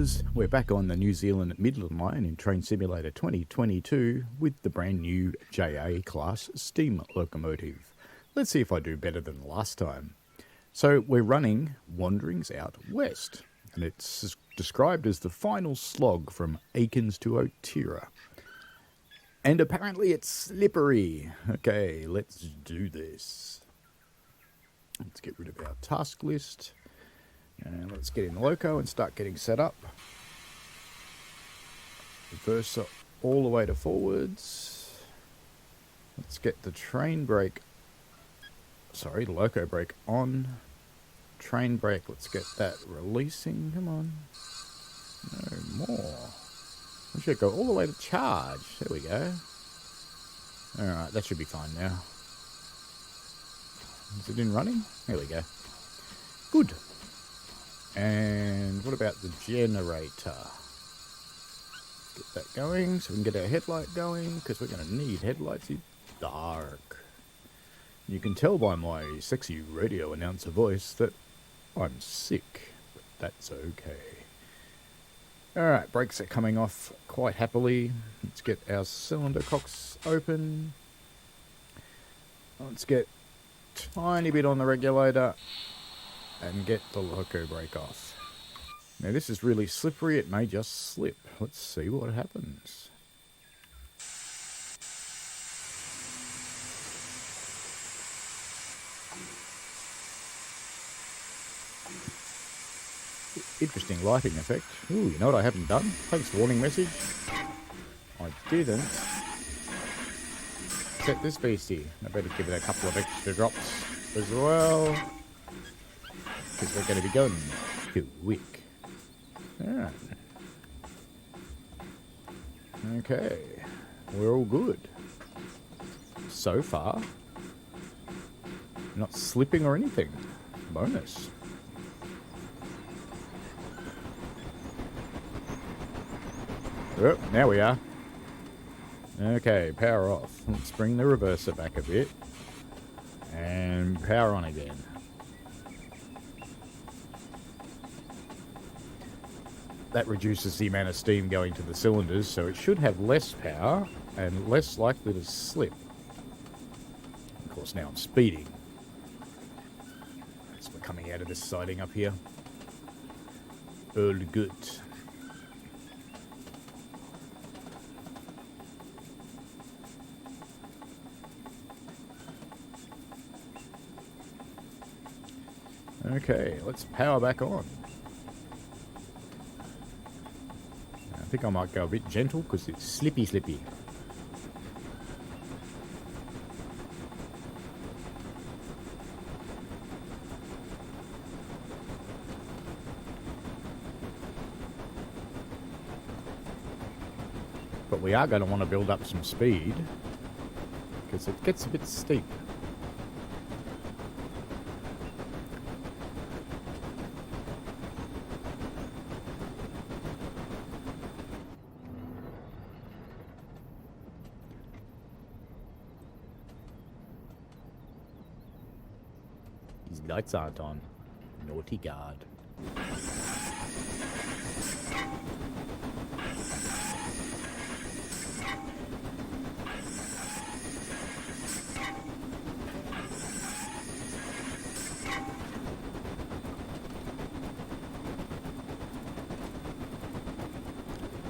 listeners, we're back on the New Zealand Midland Line in Train Simulator 2022 with the brand new JA class steam locomotive. Let's see if I do better than last time. So we're running Wanderings Out West, and it's described as the final slog from Aikens to Otira. And apparently it's slippery. Okay, let's do this. Let's get rid of our task list. And let's get in loco and start getting set up. Reverse all the way to forwards. Let's get the loco brake on. Train brake, let's get that releasing. Come on. No more. We should go all the way to charge. There we go. Alright, that should be fine now. Is it in running? There we go. Good. And what about the generator? Get that going so we can get our headlight going, because we're going to need headlights in dark. You can tell by my sexy radio announcer voice that I'm sick, but that's okay. Alright, brakes are coming off quite happily. Let's get our cylinder cocks open. Let's get a tiny bit on the regulator and get the loco brake off. Now this is really slippery, it may just slip. Let's see what happens. Interesting lighting effect. Ooh, you know what I haven't done? Thanks, warning message. I didn't set this beastie. I better give it a couple of extra drops as well, because we're going to be going quick. Alright. Okay. We're all good. So far. Not slipping or anything. Bonus. Oh, now we are. Okay, power off. Let's bring the reverser back a bit. And power on again. That reduces the amount of steam going to the cylinders, so it should have less power and less likely to slip. Of course, now I'm speeding. As we're coming out of this siding up here. All good. Okay, let's power back on. I think I might go a bit gentle because it's slippy. But we are going to want to build up some speed because it gets a bit steep. Lights aren't on. Naughty guard.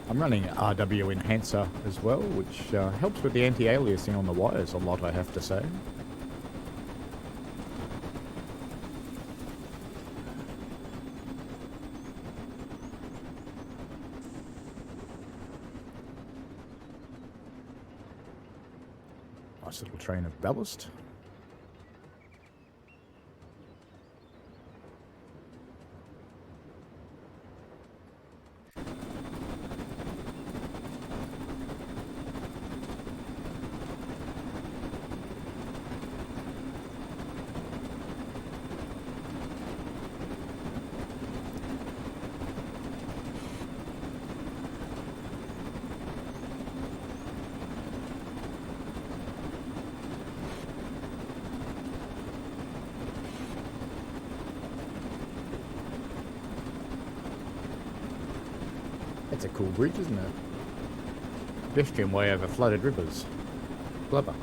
I'm running RW Enhancer as well, which helps with the anti-aliasing on the wires a lot, I have to say. Nice little train of ballast. That's a cool bridge, isn't it? Pedestrian way over flooded rivers. Clever.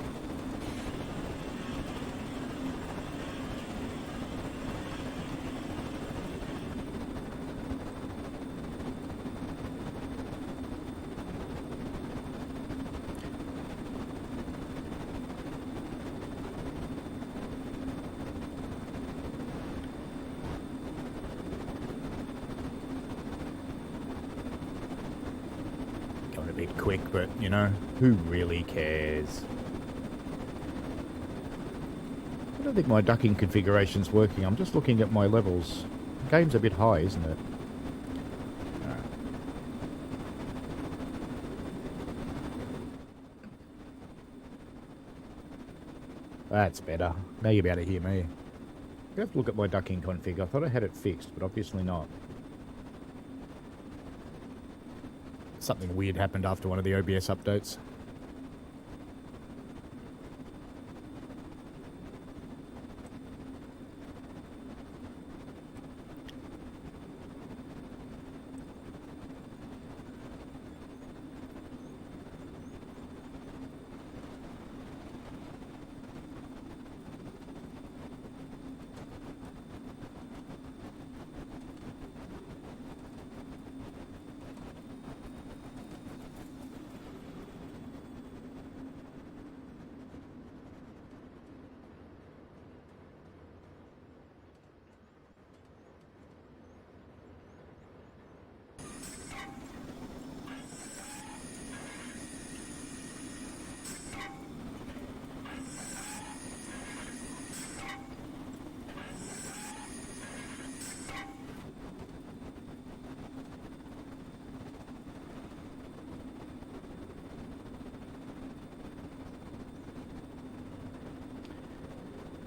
Going a bit quick, but, you know, who really cares? I don't think my ducking configuration's working. I'm just looking at my levels. The game's a bit high, isn't it? Alright. That's better. Now you'll be able to hear me. I have to look at my ducking config. I thought I had it fixed, but obviously not. Something weird happened after one of the OBS updates.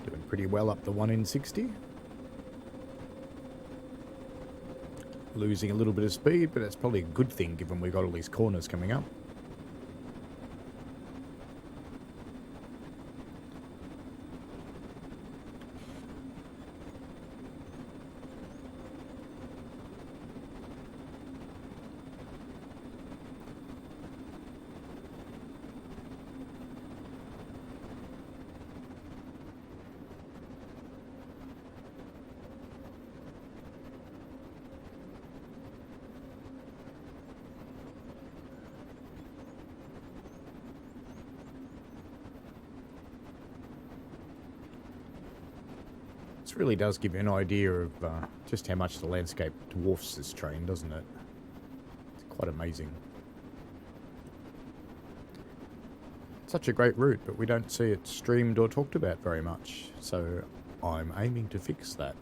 Doing pretty well up the 1 in 60. Losing a little bit of speed, but that's probably a good thing given we've got all these corners coming up. This really does give you an idea of just how much the landscape dwarfs this train, doesn't it? It's quite amazing. Such a great route, but we don't see it streamed or talked about very much, so I'm aiming to fix that.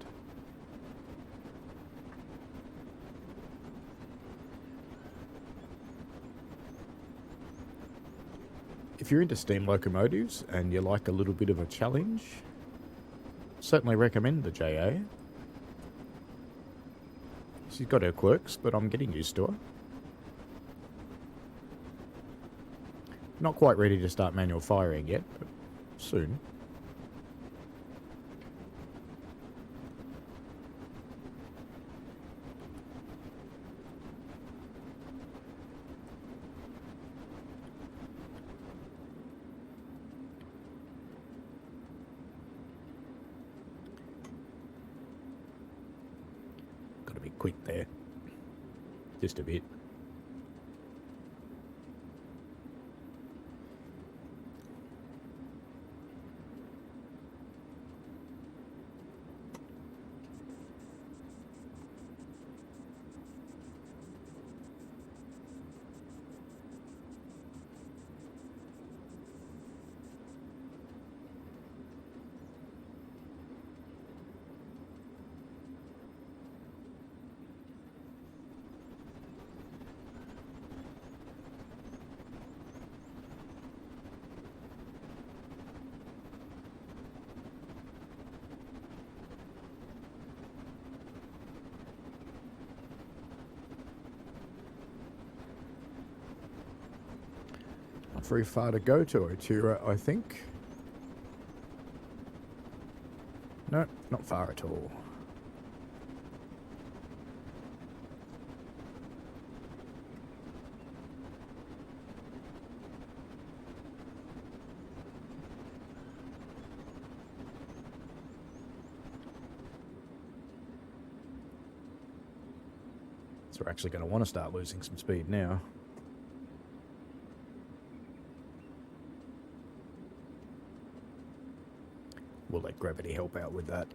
If you're into steam locomotives and you like a little bit of a challenge, certainly recommend the JA. She's got her quirks, but I'm getting used to her. Not quite ready to start manual firing yet, but soon. Got to be quick there. Just a bit. Not very far to go to Otira, I think. No, not far at all. So we're actually going to want to start losing some speed now. We'll let gravity help out with that.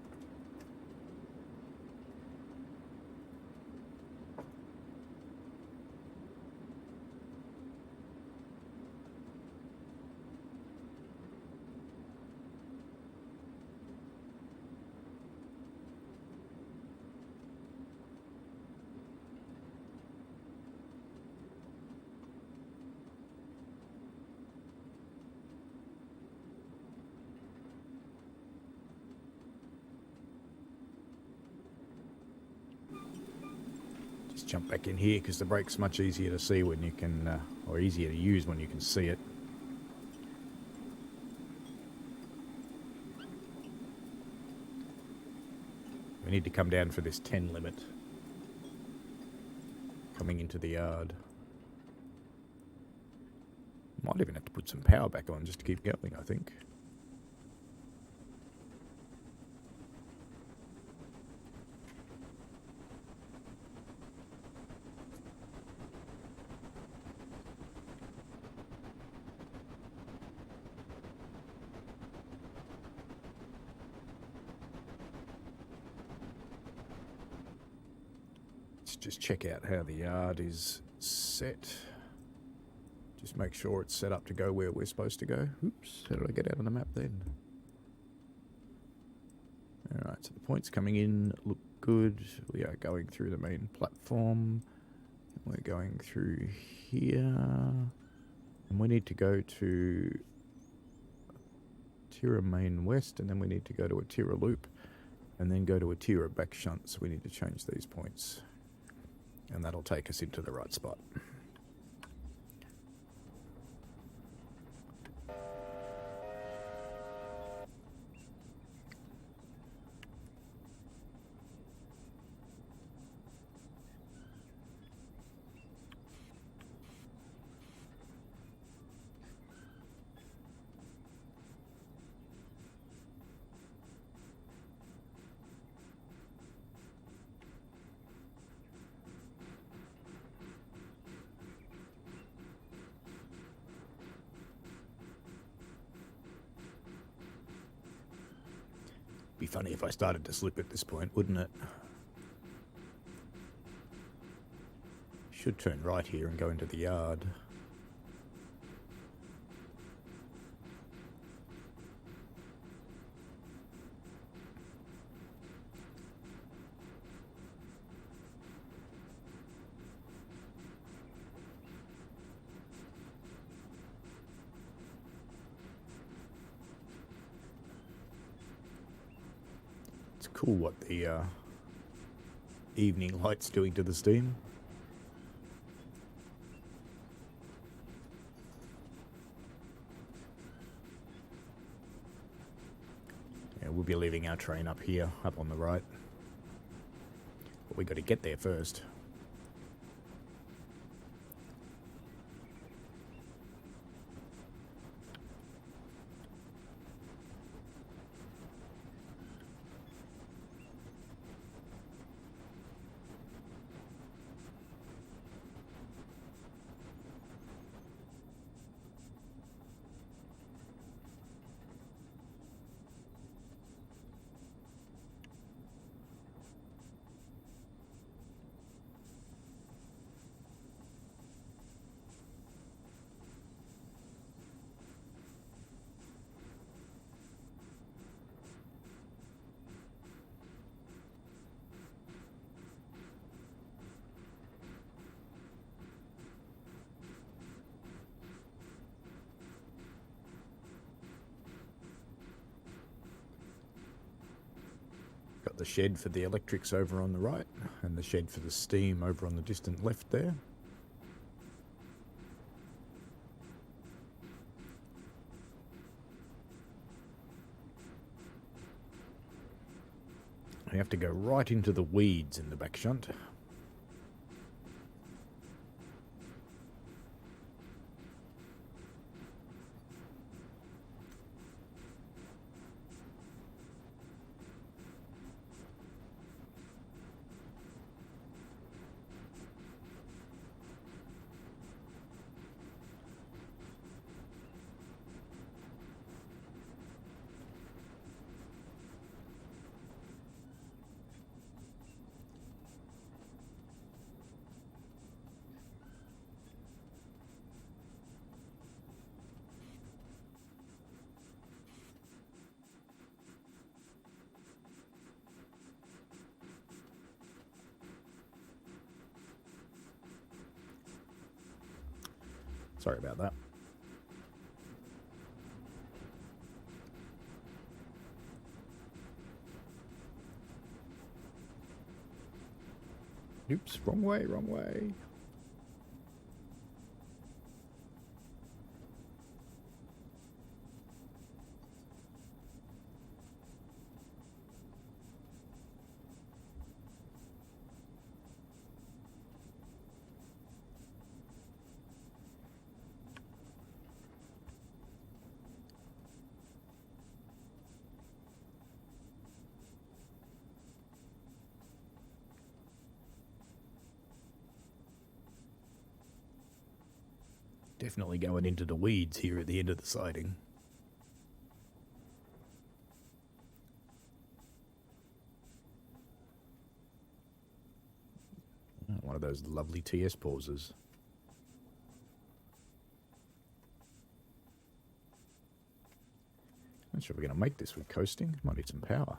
Jump back in here because the brake's much easier to see when you can, or easier to use when you can see it. We need to come down for this 10 limit coming into the yard. Might even have to put some power back on just to keep going, I think. Just check out how the yard is set. Just make sure it's set up to go where we're supposed to go. Oops, how did I get out on the map then? Alright, so the points coming in look good. We are going through the main platform. We're going through here. And we need to go to Otira Main West, and then we need to go to Otira Loop, and then go to Otira Back Shunt. So we need to change these points. And that'll take us into the right spot. Be funny if I started to slip at this point, wouldn't it? Should turn right here and go into the yard. It's cool what the evening light's doing to the steam. Yeah, we'll be leaving our train up here, up on the right. But we got to get there first. Got the shed for the electrics over on the right, and the shed for the steam over on the distant left there. We have to go right into the weeds in the back shunt. Sorry about that. Oops, wrong way, wrong way. Definitely going into the weeds here at the end of the siding. One of those lovely TS pauses. Not sure if we're going to make this with coasting. Might need some power.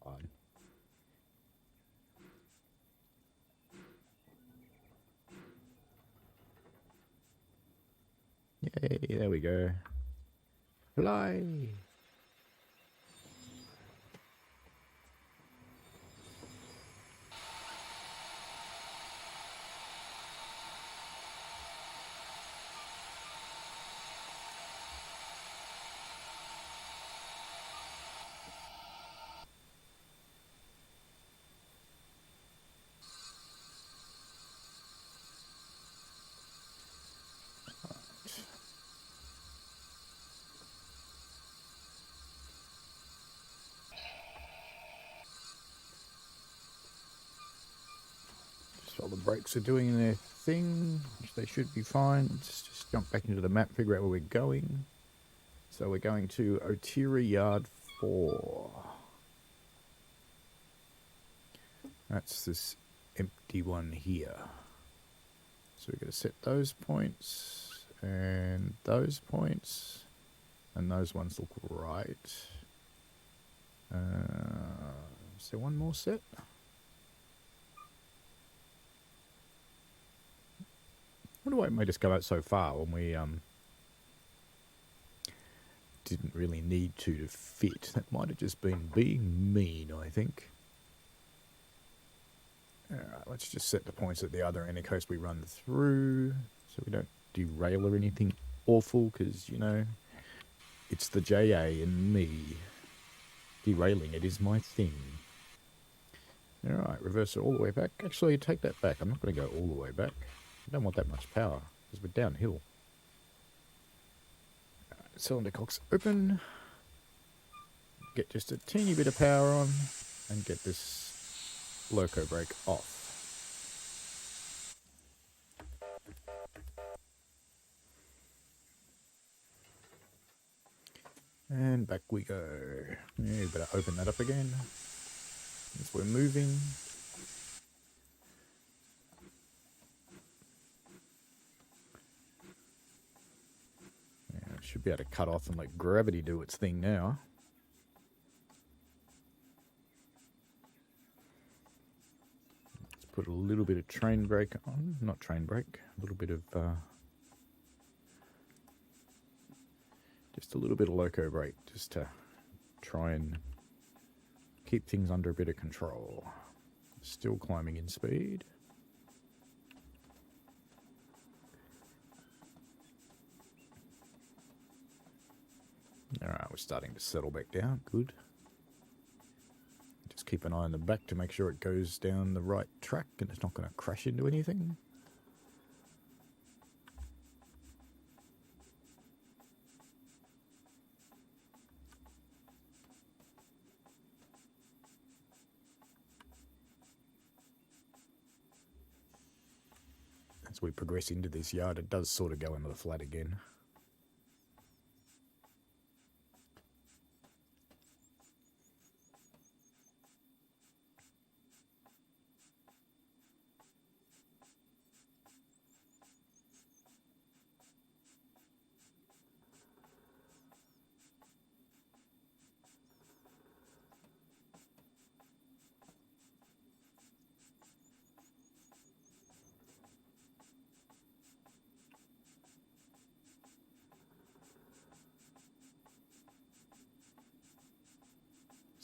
Fine. Yay, there we go. Fly! While the brakes are doing their thing, which they should be fine. Let's just jump back into the map, figure out where we're going. So we're going to Otira Yard 4. That's this empty one here. So we're going to set those points and those points, and those ones look right. Is there one more set? I wonder why it made us go out so far when we didn't really need to fit. That might have just been being mean, I think. Alright, let's just set the points at the other end in case we run through, so we don't derail or anything awful, because, you know, it's the JA and me. Derailing it is my thing. Alright, reverse it all the way back. Actually, take that back. I'm not going to go all the way back. I don't want that much power, because we're downhill. Cylinder cocks open. Get just a teeny bit of power on, and get this loco brake off. And back we go. Yeah, you better open that up again, as we're moving. Should be able to cut off and let gravity do its thing now. Let's put a little bit of train brake on. Not train brake. A little bit of... just a little bit of loco brake, just to try and keep things under a bit of control. Still climbing in speed. Alright, we're starting to settle back down. Good. Just keep an eye on the back to make sure it goes down the right track and it's not going to crash into anything. As we progress into this yard, it does sort of go into the flat again.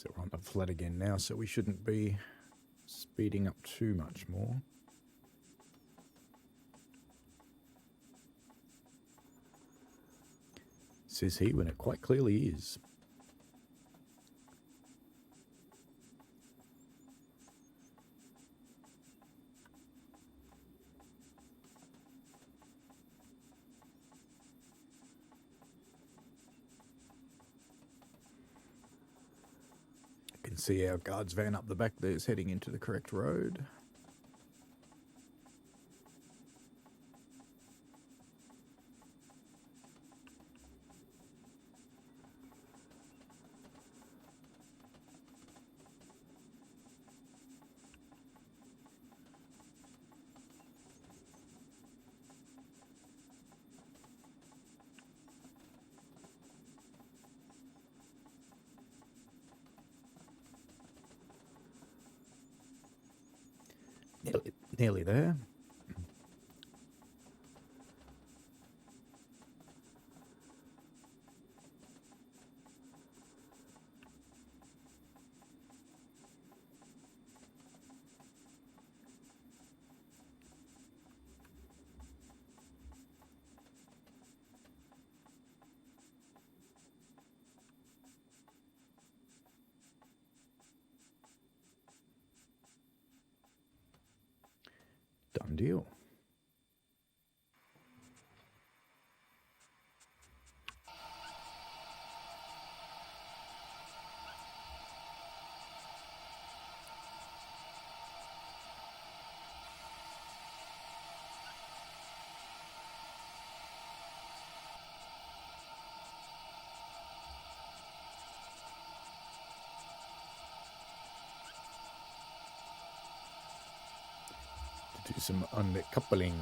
So we're on the flat again now, so we shouldn't be speeding up too much more. Says he when it quite clearly is. I can see our guard's van up the back there is heading into the correct road. Nearly there. Done deal. To do some uncoupling.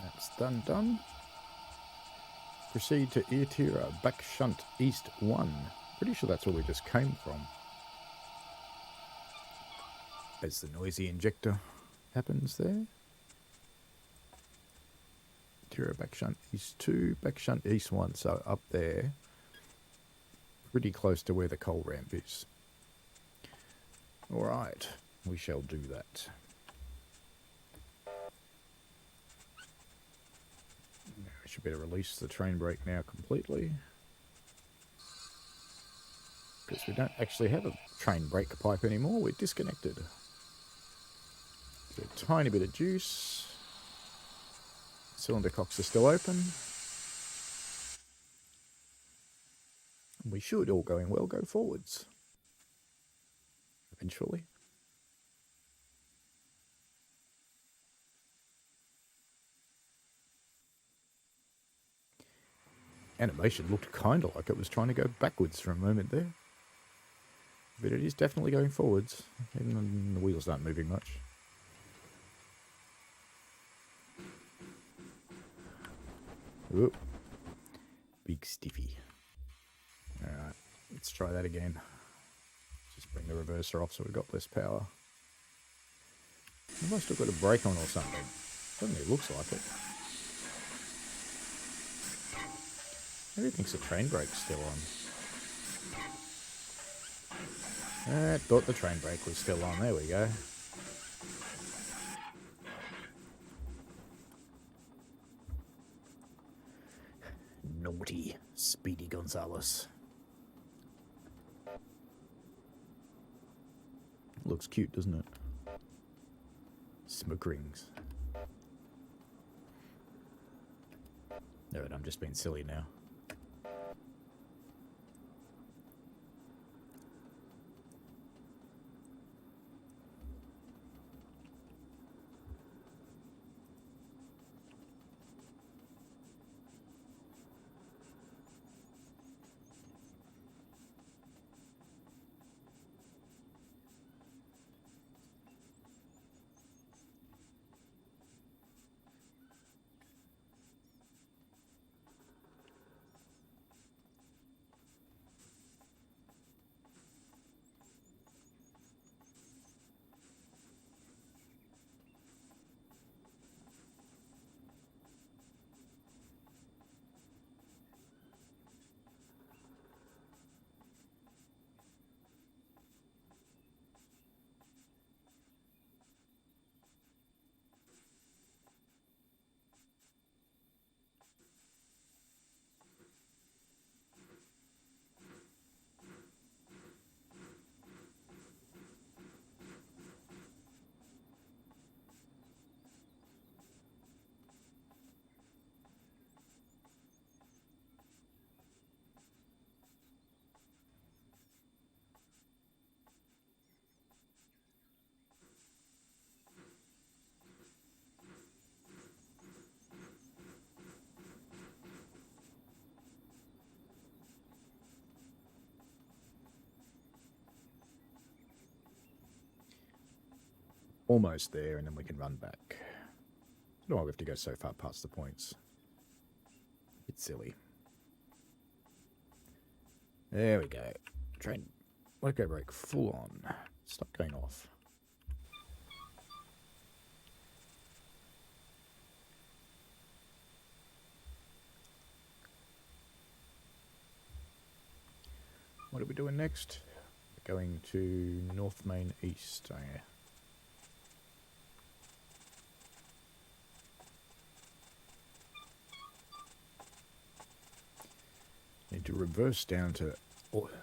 That's done. Proceed to Otira, back shunt east 1. Pretty sure that's where we just came from. As the noisy injector happens there. Otira, back shunt east 2, back shunt east 1. So up there, pretty close to where the coal ramp is. Alright, we shall do that. I should better release the train brake now completely. Because we don't actually have a train brake pipe anymore, we're disconnected. A tiny bit of juice. Cylinder cocks are still open. We should, all going well, go forwards. Eventually. Animation looked kind of like it was trying to go backwards for a moment there. But it is definitely going forwards, even when the wheels aren't moving much. Whoop. Big stiffy. Alright, let's try that again. Just bring the reverser off so we've got less power. Have I still got a brake on or something? Certainly looks like it. Maybe it thinks the train brake's still on. I thought the train brake was still on. There we go. Naughty Speedy Gonzales. Looks cute, doesn't it? Smoke rings. Alright, I'm just being silly now. Almost there, and then we can run back. No, we have to go so far past the points. It's silly. There we go. Train loco brake full on. Stop going off. What are we doing next? We're going to North Main East. Oh, yeah. Need to reverse down to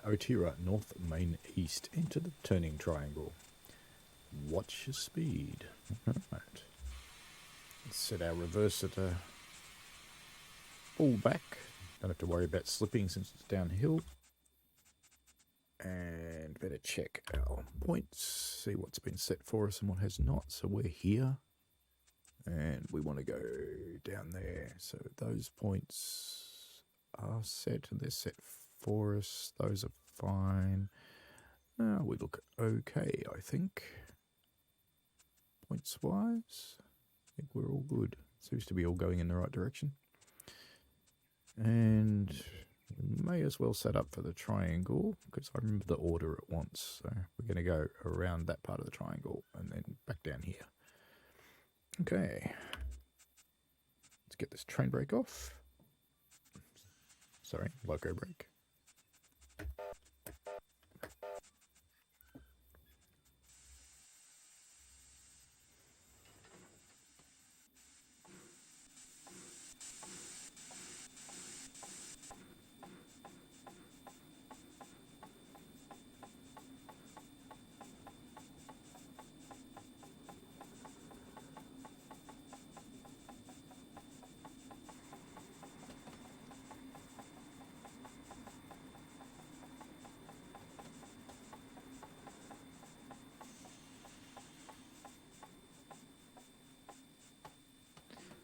Otira, North Main East, into the turning triangle. Watch your speed. Right. Let's set our reverse at a full back. Don't have to worry about slipping since it's downhill. And better check our points, see what's been set for us and what has not. So we're here. And we want to go down there. So those points are set and they're set for us. Those are fine. We look okay, I think. Points wise, I think we're all good. Seems to be all going in the right direction. And we may as well set up for the triangle because I remember the order it wants. So we're going to go around that part of the triangle and then back down here. Okay. Let's get this train brake off. Sorry, loco brake.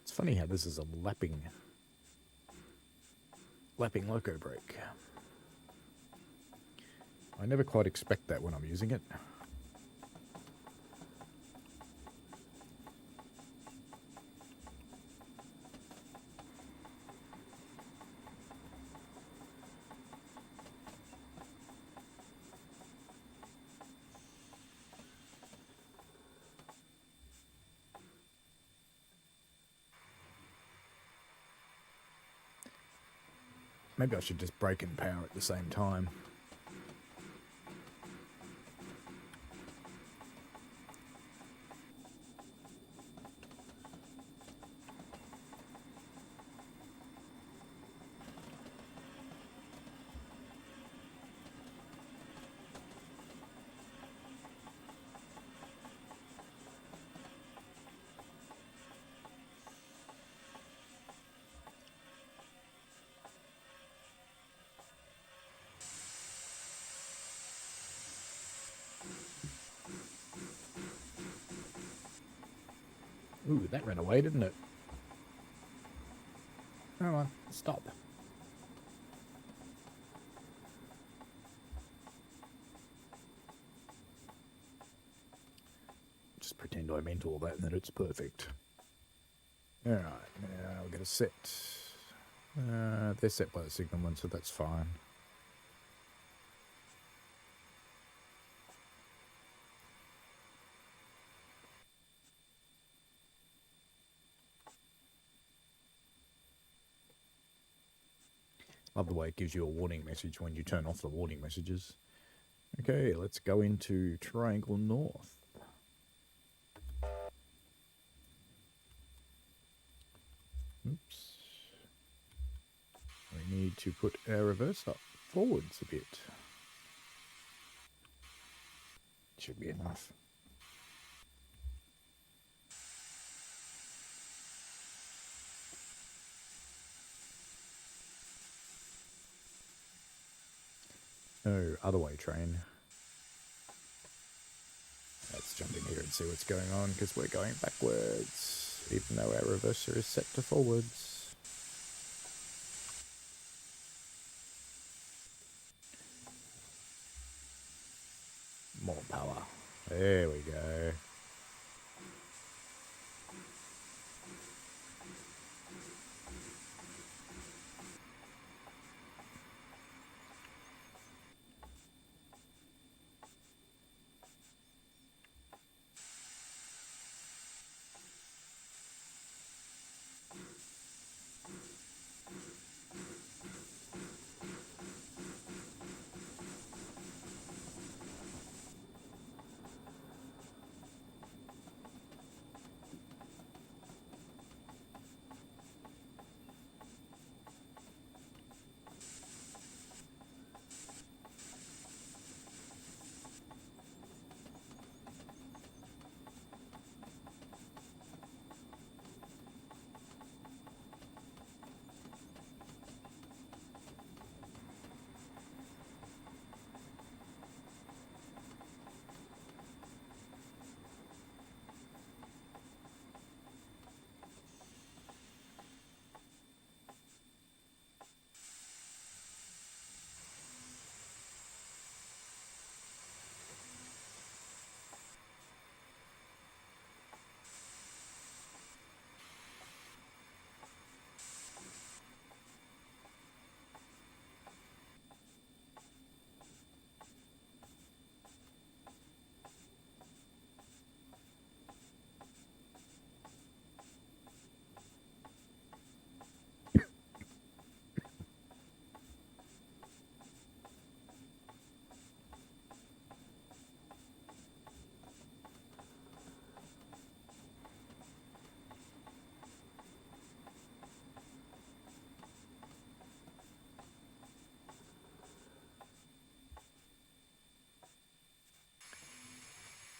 It's funny how this is a lapping loco brake. I never quite expect that when I'm using it. Maybe I should just brake and power at the same time. Ooh, that ran away, didn't it? Come on, stop. Just pretend I meant all that and that it's perfect. Alright, now we're going to set. They're set by the signal one, so that's fine. Love the way it gives you a warning message when you turn off the warning messages. Okay, let's go into Triangle North. Oops. We need to put our reverse up forwards a bit. Should be enough. No, other way train. Let's jump in here and see what's going on because we're going backwards, even though our reverser is set to forwards. More power. There we go.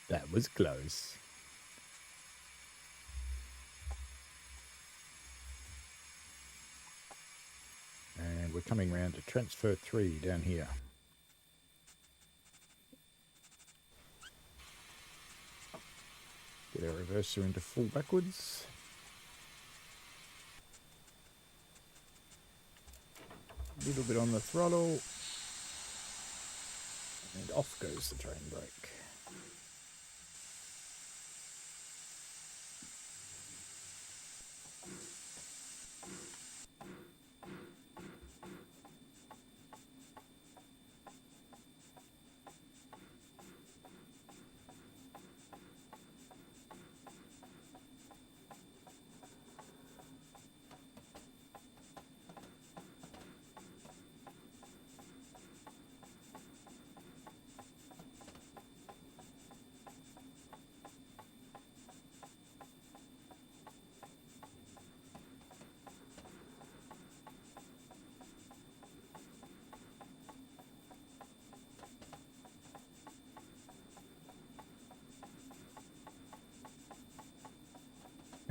That was close. And we're coming round to transfer 3 down here. Get our reverser into full backwards. A little bit on the throttle. And off goes the train brake.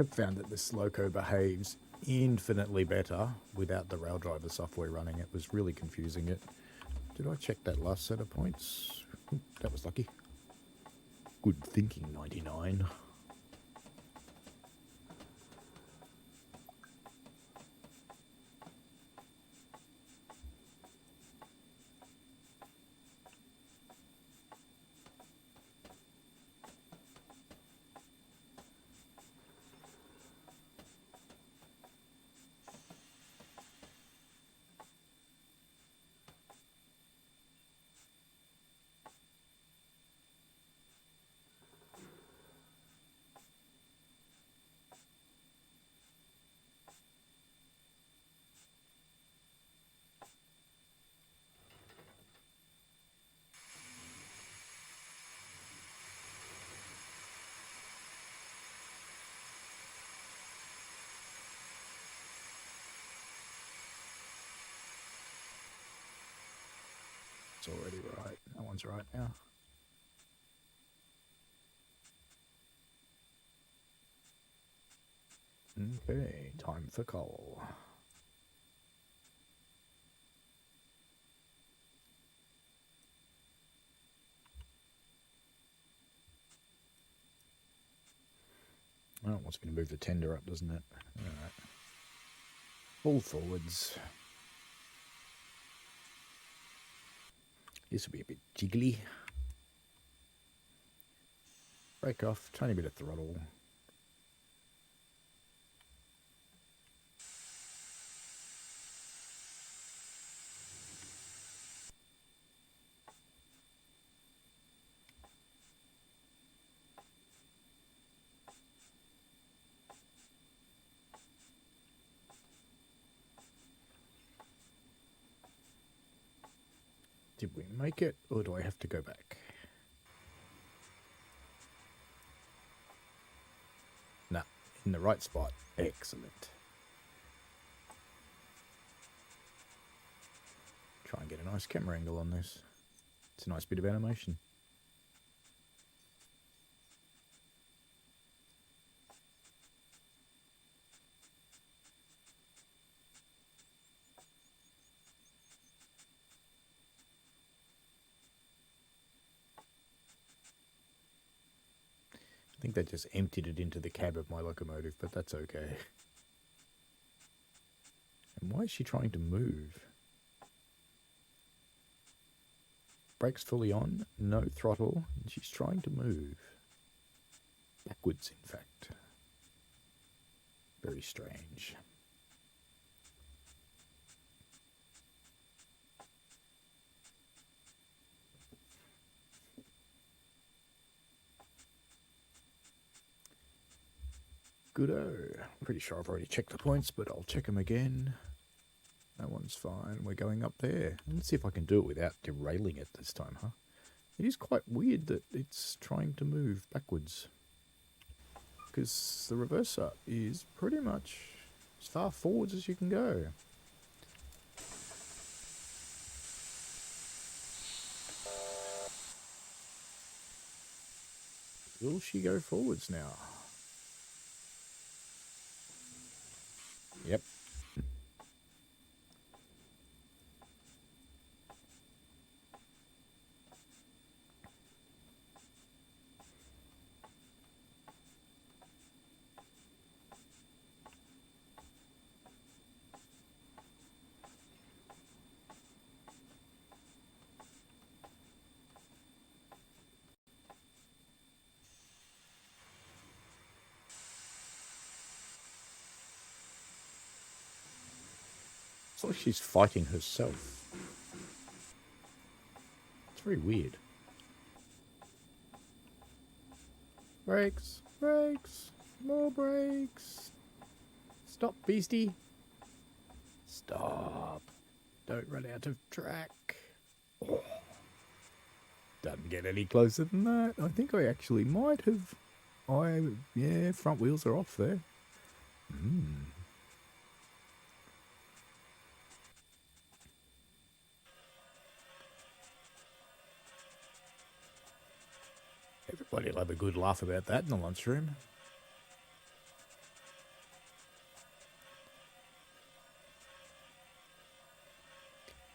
I've found that this loco behaves infinitely better without the rail driver software running. It was really confusing it. Did I check that last set of points? That was lucky. Good thinking, 99. It's already right. That one's right now. Okay, time for coal. Oh, it wants me to move the tender up, doesn't it? Alright. Full forwards. This will be a bit jiggly. Brake off, tiny bit of throttle. Did we make it, or do I have to go back? Nah, in the right spot. Excellent. Try and get a nice camera angle on this. It's a nice bit of animation. I think they just emptied it into the cab of my locomotive, but that's okay. And why is she trying to move? Brakes fully on, no throttle, and she's trying to move. Backwards, in fact. Very strange. Good-o. Pretty sure I've already checked the points, but I'll check them again. That one's fine. We're going up there. Let's see if I can do it without derailing it this time, huh? It is quite weird that it's trying to move backwards. Because the reverser is pretty much as far forwards as you can go. Will she go forwards now? Yep. It's like she's fighting herself. It's very weird. Brakes, brakes, more brakes. Stop, beastie. Stop. Don't run out of track. Oh. Doesn't get any closer than that. I think I actually might have. Yeah, front wheels are off there. Everybody will have a good laugh about that in the lunchroom.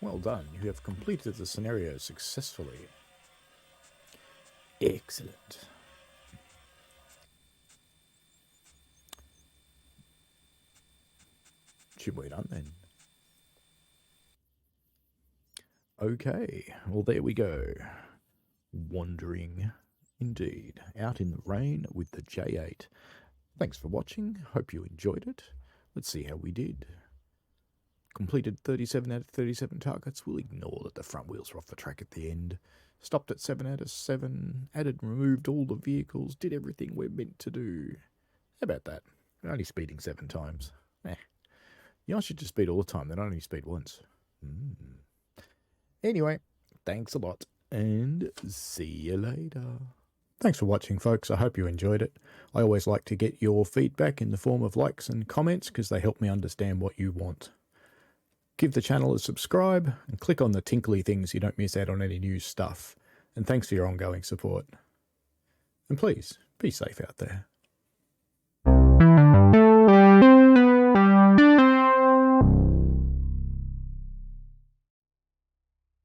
Well done. You have completed the scenario successfully. Excellent. Should we done then? Okay, well there we go. Wandering indeed. Out in the rain with the J8. Thanks for watching. Hope you enjoyed it. Let's see how we did. Completed 37 out of 37 targets. We'll ignore that the front wheels were off the track at the end. Stopped at 7 out of 7. Added and removed all the vehicles. Did everything we're meant to do. How about that? Only speeding 7 times. You should just speed all the time, then only speed once. Anyway, thanks a lot, and see you later. Thanks for watching, folks. I hope you enjoyed it. I always like to get your feedback in the form of likes and comments because they help me understand what you want. Give the channel a subscribe and click on the tinkly things so you don't miss out on any new stuff. And thanks for your ongoing support. And please, be safe out there.